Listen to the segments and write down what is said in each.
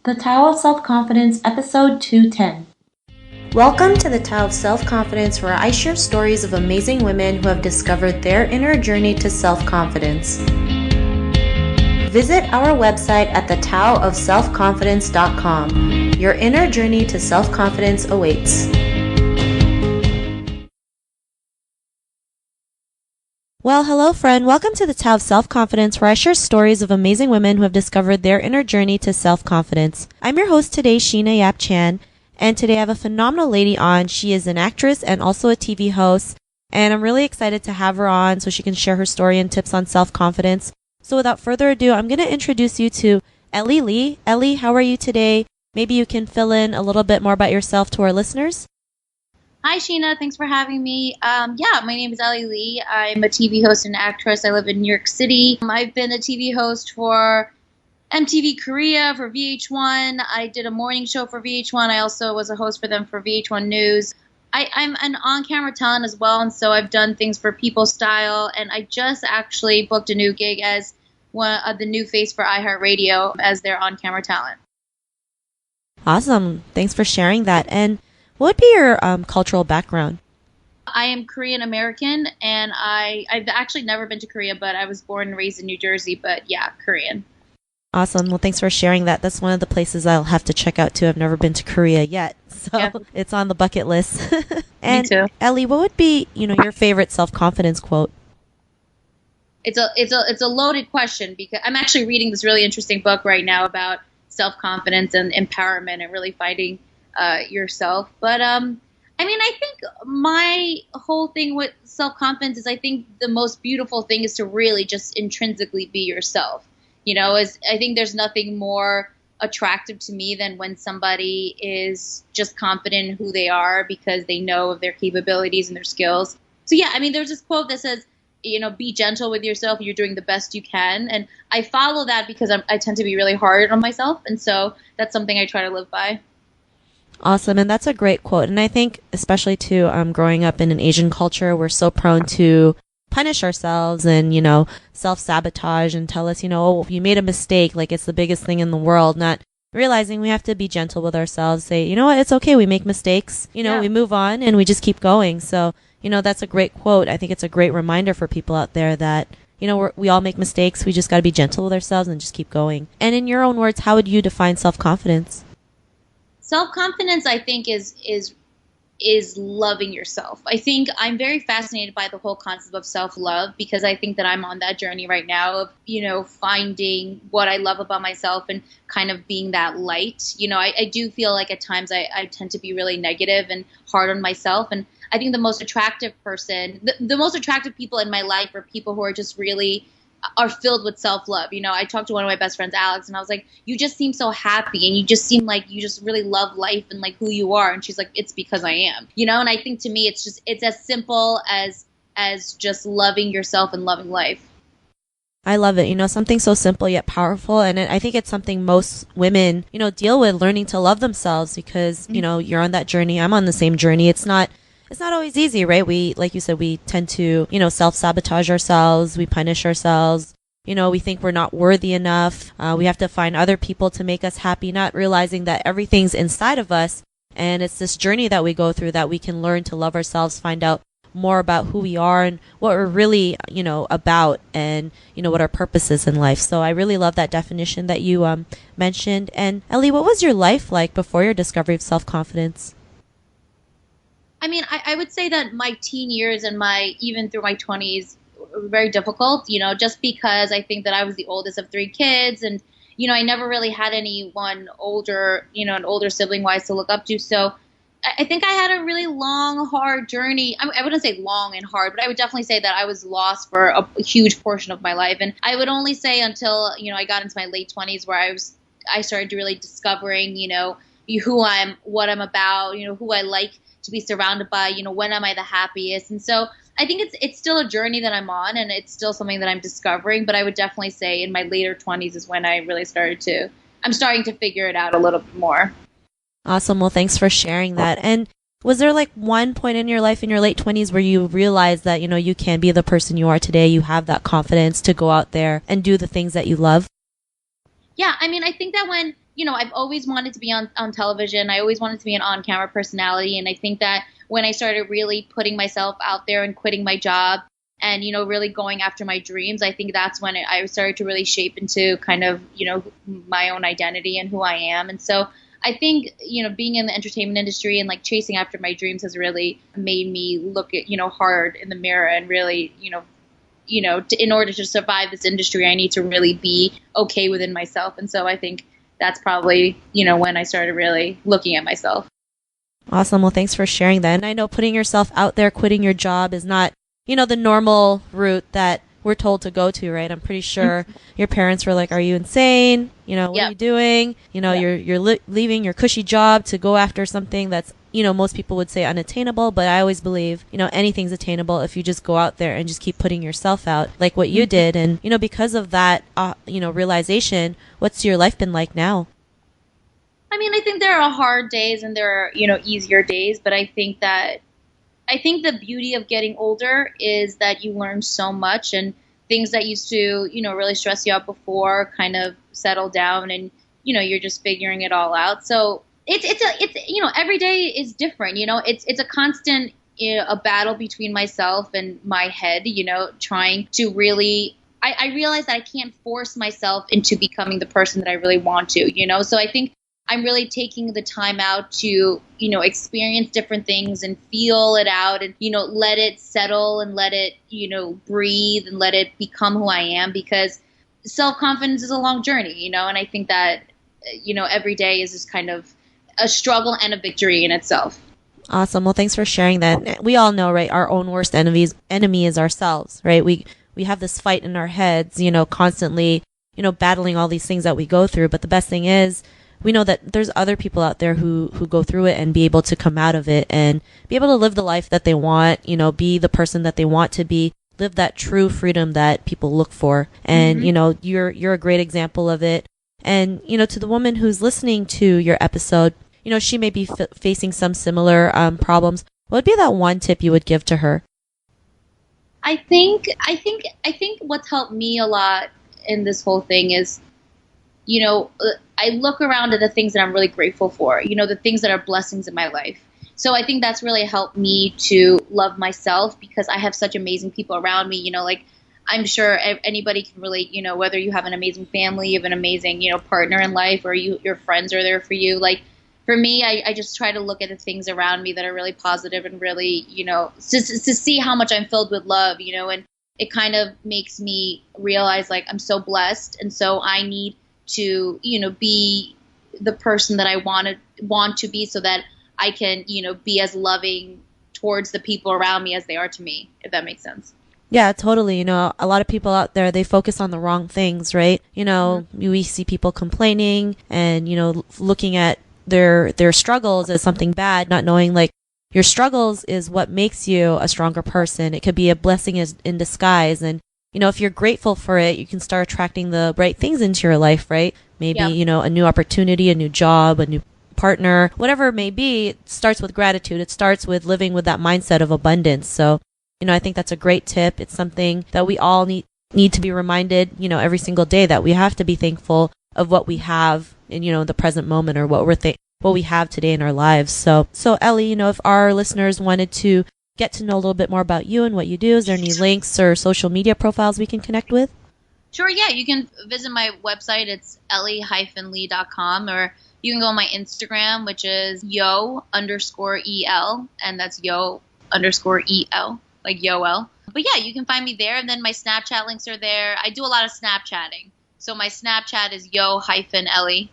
The Tao of Self-Confidence, Episode 210. Welcome to the Tao of Self-Confidence, where I share stories of amazing women who have discovered their inner journey to self-confidence. Visit our website at thetaoofselfconfidence.com. Your inner journey to self-confidence awaits. Well, hello friend. Welcome to the Tao of Self-Confidence, where I share stories of amazing women who have discovered their inner journey to self-confidence. I'm your host today, Sheena Yap Chan, and today I have a phenomenal lady on. She is an actress and also a TV host, and I'm really excited to have her on so she can share her story and tips on self-confidence. So without further ado, I'm going to introduce you to Ellie Lee. Ellie, how are you today? Maybe you can fill in a little bit more about yourself to our listeners. Hi, Sheena. Thanks for having me. My name is Ellie Lee. I'm a TV host and actress. I live in New York City. I've been a TV host for MTV Korea, for VH1. I did a morning show for VH1. I also was a host for them for VH1 News. I'm an on-camera talent as well, and so I've done things for People Style, and I just actually booked a new gig as one of the new face for iHeartRadio as their on-camera talent. Awesome. Thanks for sharing that. And what would be your cultural background? I am Korean American, and I've actually never been to Korea, but I was born and raised in New Jersey, but yeah, Korean. Awesome. Well, thanks for sharing that. That's one of the places I'll have to check out too. I've never been to Korea yet, so It's on the bucket list. And me too. Ellie, what would be, your favorite self-confidence quote? It's a loaded question because I'm actually reading this really interesting book right now about self-confidence and empowerment and really finding yourself. But I think my whole thing with self-confidence is I think the most beautiful thing is to really just intrinsically be yourself. I think there's nothing more attractive to me than when somebody is just confident in who they are because they know of their capabilities and their skills. So yeah, there's this quote that says, be gentle with yourself. You're doing the best you can. And I follow that because I tend to be really hard on myself. And so that's something I try to live by. Awesome. And that's a great quote. And I think especially too, growing up in an Asian culture, we're so prone to punish ourselves and, self-sabotage and tell us, oh, you made a mistake, like it's the biggest thing in the world, not realizing we have to be gentle with ourselves, say, you know what, it's okay, we make mistakes, we move on and we just keep going. So, that's a great quote. I think it's a great reminder for people out there that, we all make mistakes. We just got to be gentle with ourselves and just keep going. And in your own words, how would you define self-confidence? Self-confidence, I think, is loving yourself. I think I'm very fascinated by the whole concept of self-love because I think that I'm on that journey right now of, finding what I love about myself and kind of being that light. I do feel like at times I tend to be really negative and hard on myself. And I think the most attractive the most attractive people in my life are people who are just really are filled with self-love. I talked to one of my best friends, Alex, and I was like, you just seem so happy and you just seem like you just really love life and like who you are. And she's like, it's because I am, and I think to me, it's as simple as just loving yourself and loving life. I love it. Something so simple yet powerful. And I think it's something most women, deal with, learning to love themselves because, you're on that journey. I'm on the same journey. It's not always easy, right? We, like you said, we tend to, self-sabotage ourselves. We punish ourselves. We think we're not worthy enough. We have to find other people to make us happy, not realizing that everything's inside of us. And it's this journey that we go through that we can learn to love ourselves, find out more about who we are and what we're really, about and, what our purpose is in life. So I really love that definition that you mentioned. And Ellie, what was your life like before your discovery of self-confidence? I would say that my teen years and even through my 20s were very difficult, just because I think that I was the oldest of three kids and, I never really had anyone older, an older sibling wise to look up to. So I think I had a really long, hard journey. I wouldn't say long and hard, but I would definitely say that I was lost for a huge portion of my life. And I would only say until, I got into my late 20s where I started really discovering, who I'm, what I'm about, who I like to be surrounded by, when am I the happiest? And so I think it's still a journey that I'm on and it's still something that I'm discovering, but I would definitely say in my later 20s is when I really I'm starting to figure it out a little bit more. Awesome. Well, thanks for sharing that. And was there like one point in your life in your late 20s where you realized that, you can be the person you are today? You have that confidence to go out there and do the things that you love? Yeah, I think that when I've always wanted to be on television. I always wanted to be an on-camera personality. And I think that when I started really putting myself out there and quitting my job and, really going after my dreams, I think that's when I started to really shape into kind of, my own identity and who I am. And so I think, being in the entertainment industry and like chasing after my dreams has really made me look at, hard in the mirror and really, in order to survive this industry, I need to really be okay within myself. And so I think that's probably, when I started really looking at myself. Awesome. Well, thanks for sharing that. And I know putting yourself out there, quitting your job is not, the normal route that we're told to go to, right? I'm pretty sure your parents were like, "Are you insane? What are you doing? You're leaving your cushy job to go after something that's, most people would say unattainable." But I always believe, anything's attainable if you just go out there and just keep putting yourself out like what you did. And, because of that, realization, what's your life been like now? I mean, I think there are hard days and there are, easier days, but I think the beauty of getting older is that you learn so much, and things that used to, really stress you out before kind of settle down, and, you're just figuring it all out. So it's every day is different. It's a constant, a battle between myself and my head, trying to really, I realize that I can't force myself into becoming the person that I really want to, so I think I'm really taking the time out to, experience different things and feel it out and, let it settle and let it, breathe and let it become who I am, because self-confidence is a long journey, and I think that, every day is just kind of a struggle and a victory in itself. Awesome. Well, thanks for sharing that. We all know, right? Our own worst enemy is ourselves, right? We have this fight in our heads, constantly, battling all these things that we go through. But the best thing is, we know that there's other people out there who go through it and be able to come out of it and be able to live the life that they want, be the person that they want to be, live that true freedom that people look for. And, you're a great example of it. And, to the woman who's listening to your episode, she may be facing some similar problems. What would be that one tip you would give to her? I think what's helped me a lot in this whole thing is, I look around at the things that I'm really grateful for, the things that are blessings in my life. So I think that's really helped me to love myself, because I have such amazing people around me, like I'm sure anybody can relate, whether you have an amazing family, you have an amazing, partner in life, or your friends are there for you. Like for me, I just try to look at the things around me that are really positive and really, to see how much I'm filled with love, and it kind of makes me realize like I'm so blessed. And so I need to, be the person that I want to be, so that I can, be as loving towards the people around me as they are to me, if that makes sense. Yeah, totally. A lot of people out there, they focus on the wrong things, right? We see people complaining and, looking at their struggles as something bad, not knowing like your struggles is what makes you a stronger person. It could be a blessing in disguise. And if you're grateful for it, you can start attracting the right things into your life, right? Maybe, a new opportunity, a new job, a new partner, whatever it may be. It starts with gratitude. It starts with living with that mindset of abundance. So, I think that's a great tip. It's something that we all need to be reminded, every single day, that we have to be thankful of what we have in, the present moment, or what we have today in our lives. So Ellie, if our listeners wanted to get to know a little bit more about you and what you do, is there any links or social media profiles we can connect with? Sure, yeah. You can visit my website. It's ellie-lee.com, or you can go on my Instagram, which is yo_el, and that's yo_el, like Yoel. But yeah, you can find me there, and then my Snapchat links are there. I do a lot of Snapchatting. So my Snapchat is yo-ellie.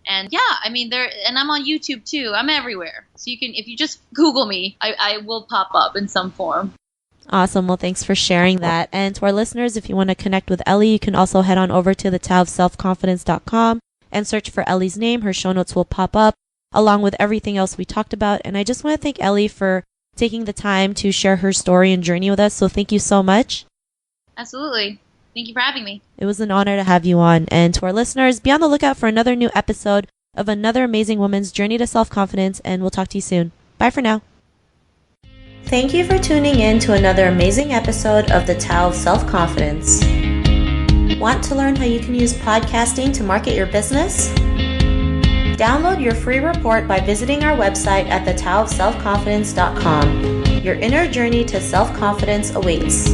And yeah, I mean, and I'm on YouTube too. I'm everywhere. So if you just Google me, I will pop up in some form. Awesome. Well, thanks for sharing that. And to our listeners, if you want to connect with Ellie, you can also head on over to thetaoofselfconfidence.com and search for Ellie's name. Her show notes will pop up along with everything else we talked about. And I just want to thank Ellie for taking the time to share her story and journey with us. So thank you so much. Absolutely. Thank you for having me. It was an honor to have you on. And to our listeners, be on the lookout for another new episode of another amazing woman's journey to self-confidence. And we'll talk to you soon. Bye for now. Thank you for tuning in to another amazing episode of the Tao of Self-Confidence. Want to learn how you can use podcasting to market your business? Download your free report by visiting our website at thetaoofselfconfidence.com. Your inner journey to self-confidence awaits.